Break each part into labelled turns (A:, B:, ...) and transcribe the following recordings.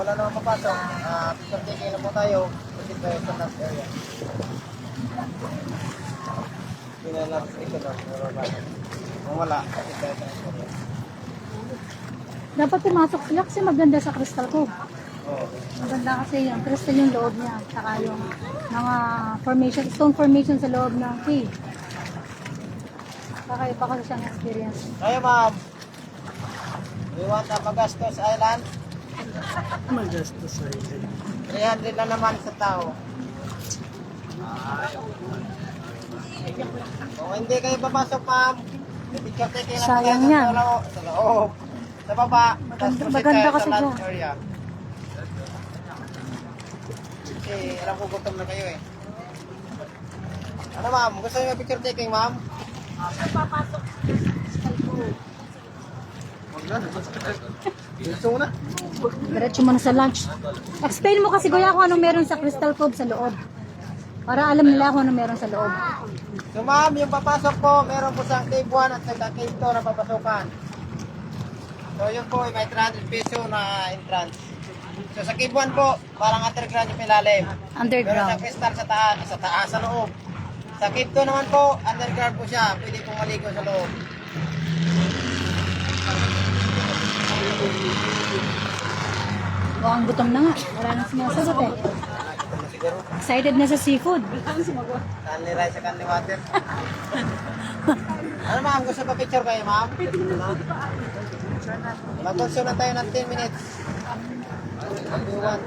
A: wala naman papasok. Picture taking na po tayo. Proceed tayo sa last area. Pinalap ito na. Kung wala, proceed tayo sa last area.
B: Dapat pumasok sila kasi maganda sa Crystal Cove.
A: Oo.
B: Maganda kasi yung crystal yung loob niya. Saka yung mga formation, stone formation sa loob ng cave. Kakaiba kasi siyang experience.
A: Kaya ma'am, you want a Magastos Island?
C: Magastos Island.
A: 300 na naman sa tao. Kung hindi kayo papasok ma'am, picture taking na po
B: Sayang
A: tayo
B: yan.
A: sa loob. Sa baba, tapos proceed
B: maganda
A: tayo
B: kasi
A: sa last
B: dyan.
A: area. Kasi alam ko gutom na kayo eh. Ano ma'am, gusto niyo picture taking ma'am? Gusto mo na?
B: Diretso mo na sa lunch. Explain mo kasi kuya kung anong meron sa Crystal Cove sa loob. Para alam nila kung anong meron sa loob.
A: So ma'am, yung papasok po, meron po sa cave 1 at sa cave 2 na papasukan. So yun po, may 300 peso na entrance. So sa cave 1 po, parang underground yung ilalim. Meron sa
B: Underground.
A: crystal sa taas, sa loob. Sa cave 2 naman po, underground po siya. Pwede pong maligo sa loob.
B: O, ang gutom na nga. Wala nang sinasagot eh.
A: Siguro,
B: Excited na sa seafood.
A: canly rice sa canly water. Ano ma'am, gusto pa picture kayo ma'am? Mag-consume na tayo ng 10 minutes. You want?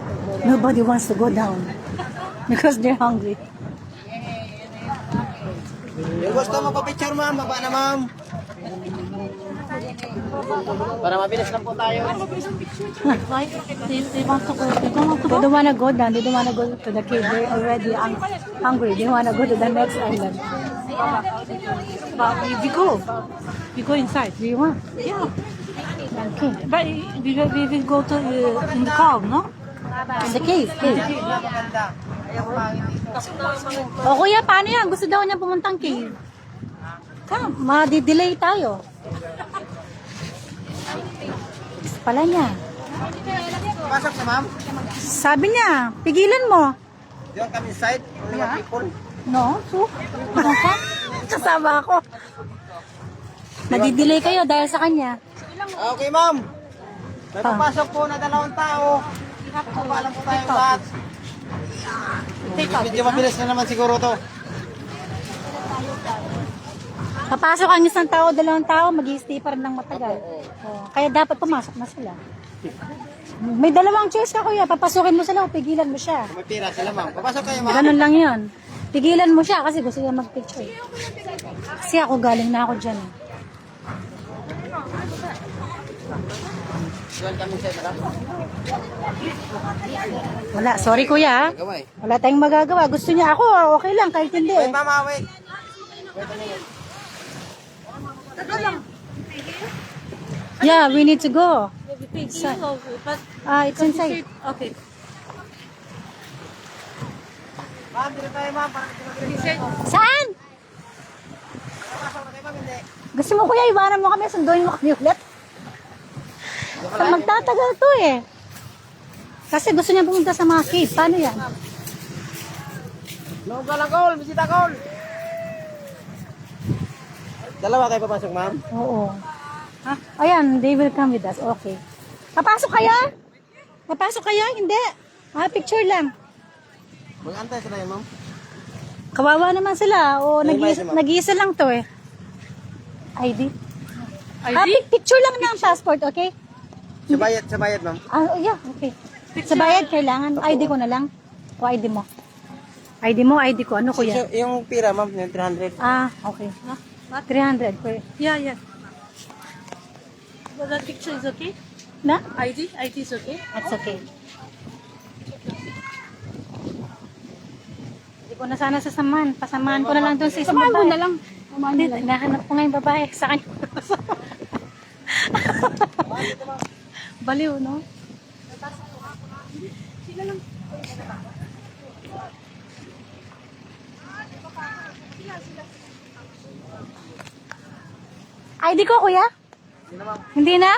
B: Nobody wants to go down. Because they're hungry.
A: Yung gusto mo pa picture ma'am, baba na ma'am. Para mabilis lang po tayo.
B: They want to go. They don't want to go down. They don't want to go to the cave. They're already hungry. They want to go to the next island.
D: But we go inside.
B: Do you want?
D: Yeah,
B: Okay.
D: but we will go to in the car, no?
B: In the cave. Cave.
A: Maganda. Ayaw ko pangit dito.
B: O kuya, paano yan? Gusto daw niya pumuntang cave. Come, madi-delay tayo. Gusto pala niya.
A: Pasok na ma'am.
B: Sabi niya, pigilan mo.
A: You want come inside? Only one people.
B: No? So, ano ka? Kasama ako. Madi-delay kayo dahil sa kanya.
A: Okay ma'am. May papasok po na 2 tao. Papalam po tayo lahat. Medyo mabilis na naman siguro to.
B: Papasok ang isang tao, 2 tao, mag-i-stay pa rin ng matagal. Oh, kaya dapat pumasok na sila. May 2 choice ka kuya, papasukin mo sila o pigilan mo siya.
A: Kung may pira sila ma'am. Papasok kayo ma'am.
B: Ganun lang yun. Pigilan mo siya kasi gusto niya mag-picture. Kasi ako galing na ako dyan.
A: You want come inside madam?
B: Wala, sorry kuya.
A: Gaway.
B: Wala tayong magagawa. Gusto niya ako, okay lang, kahit hindi.
A: Wait mama, wait. Wait a minute.
B: Yeah, we need to go.
D: But
B: It's inside.
D: okay.
A: Ma'am, dito tayo ma'am. Para hindi
B: Saan?
A: Papasok na kayo ma'am, hindi.
B: Gusto mo kuya, iwanan mo kami, sunduin mo kami ulit. Magtatagal to eh. Kasi gusto niya pumunta sa mga cave. Paano yan?
A: No, galagol, bisita call. 2 kayo papasok ma'am.
B: Oo. Ha? Ayan, they will come with us. Okay. Papasok kaya? Papasok kaya? Hindi. Picture lang.
A: Mag-antay sila yun ma'am.
B: Kawawa naman sila. O,
A: May bayad naman.
B: nag-iisa lang to eh. ID?
D: ID?
B: Picture lang ng passport, okay?
A: Sa bayad ma'am.
B: Yeah, okay. Sa bayad, kailangan. ID ko na lang. O ID mo. ID mo, ID ko. Ano kuya?
A: Yung pira ma'am, yung 300.
B: Okay. 300 per.
D: Yeah, yeah. But that picture is okay.
B: Na?
D: ID is okay.
B: That's okay. Hindi ko na sana sasamahan. Pasamahan ko na lang doon sa isang babae. Samahan mo na lang. Hindi, nahanap ko nga yung babae sa kanya. Baliw, no? ID ko, kuya? Hindi na?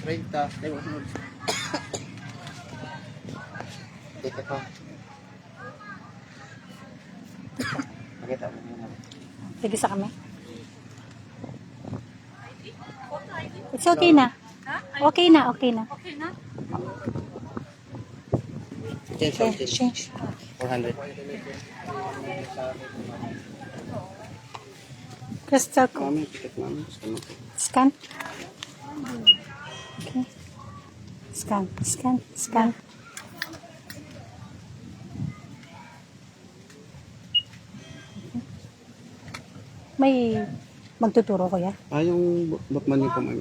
A: 30. Dito po. Pakita mo muna.
B: Sige sa kami. It's okay na. Okay na, okay na.
D: Okay na?
A: Change,
B: Okay, change.
A: 400.
B: Crystal ko.
A: Mami, ticket mami.
B: Scan. Okay. Scan, scan, scan. May magtuturo ko ya.
A: Yung Batman niyo po, ma'am.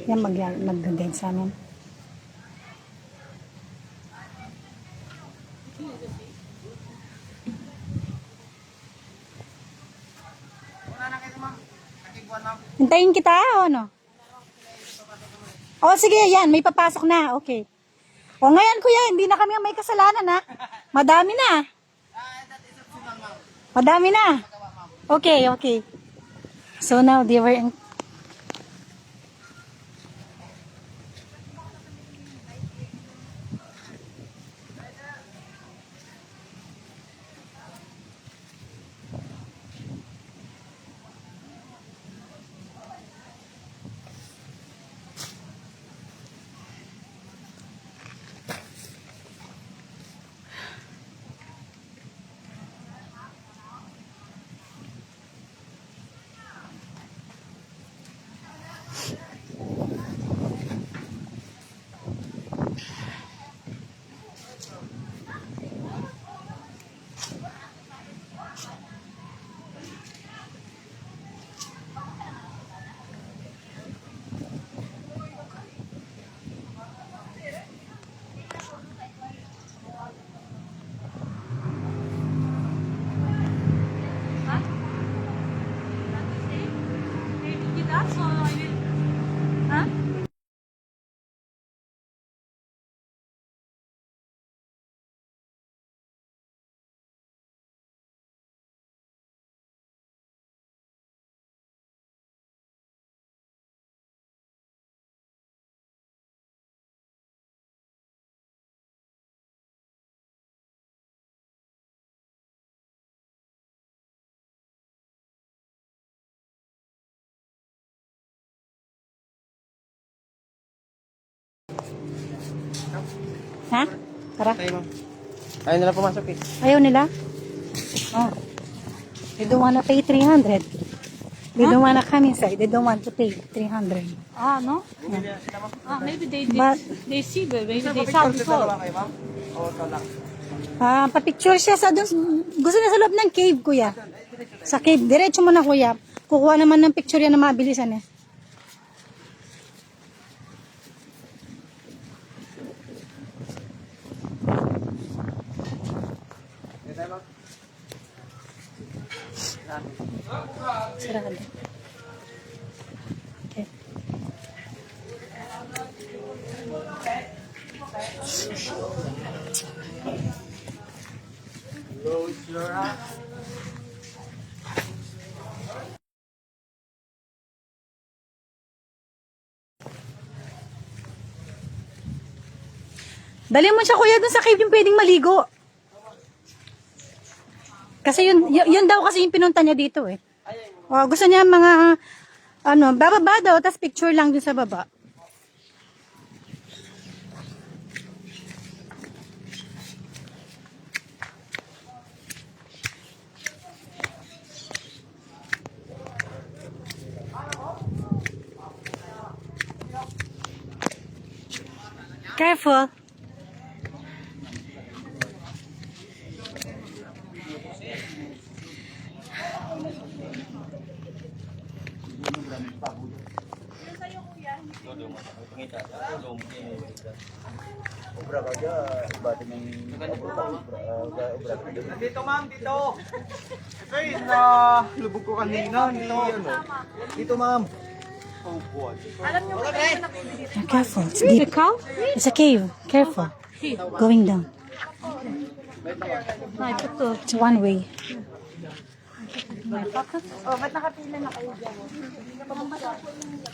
B: Yan mag-guide sa amin. Hintayin kita o ano? O sige, yan, may papasok na. Okay. O ngayon kuya, hindi na kami ang may kasalanan ha. Madami na. Madami na. Okay, okay. So now they were in...
D: Did that, so I will... Huh?
B: Ha? Tara.
A: Tayo, ma'am. Ayaw nila pumasok eh.
B: Ayaw nila? Oh. They don't wanna pay 300. They don't wanna come inside. They don't want to pay 300.
D: Ah, no? Maybe
B: But-
D: they see, but maybe they saw before.
A: kayo, ma'am? O, ito lang.
B: Pa-picture siya sa dun. Gusto na sa loob ng cave, kuya. Sa cave. Diretso mo na, kuya. Kukuha naman ng picture yan na mabilisan eh. Sarado. Okay. Dali mo siya kuya dun sa cave yung pwedeng maligo. Kasi yun daw kasi yung pinunta niya dito eh. O, gusto niya mga bababa daw, tas picture lang dun sa baba. Careful.
A: Dito, ma'am, dito. Ay, lubog ko kanina. Dito, ma'am.
B: Careful. It's deep. It's a cave. Careful. Going down. It's one way.
D: My pocket.
B: Oh, ba't nakapila na kayo dyan?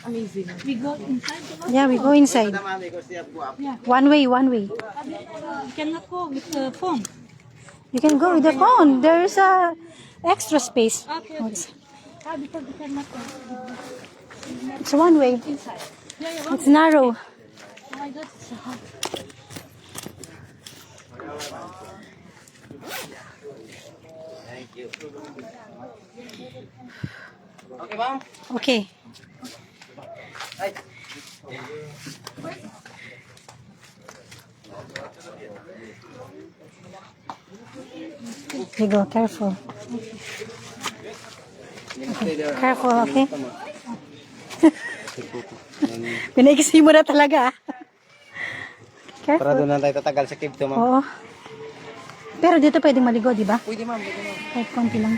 D: Amazing. We go inside the house.
B: Yeah, we go inside.
A: Ito mami, kasi po up.
B: One way, one way.
D: You cannot go with the phone.
B: You can go with the phone. There is a extra space.
D: Okay. Because you cannot go
B: It's one way.
D: inside. Yeah.
B: It's narrow.
D: Oh my God, it's so hot.
A: Thank you. Okay, ma'am?
B: Okay.
A: Ay.
B: You go, careful. Careful, okay? Pinaiksi mo na talaga.
A: Para
B: Careful.
A: doon na tayo tatagal sa cave to, ma'am.
B: Oo. Pero dito pwedeng maligo, di ba?
A: Pwede, ma'am. Pwede, ma'am.
B: Kahit konti lang.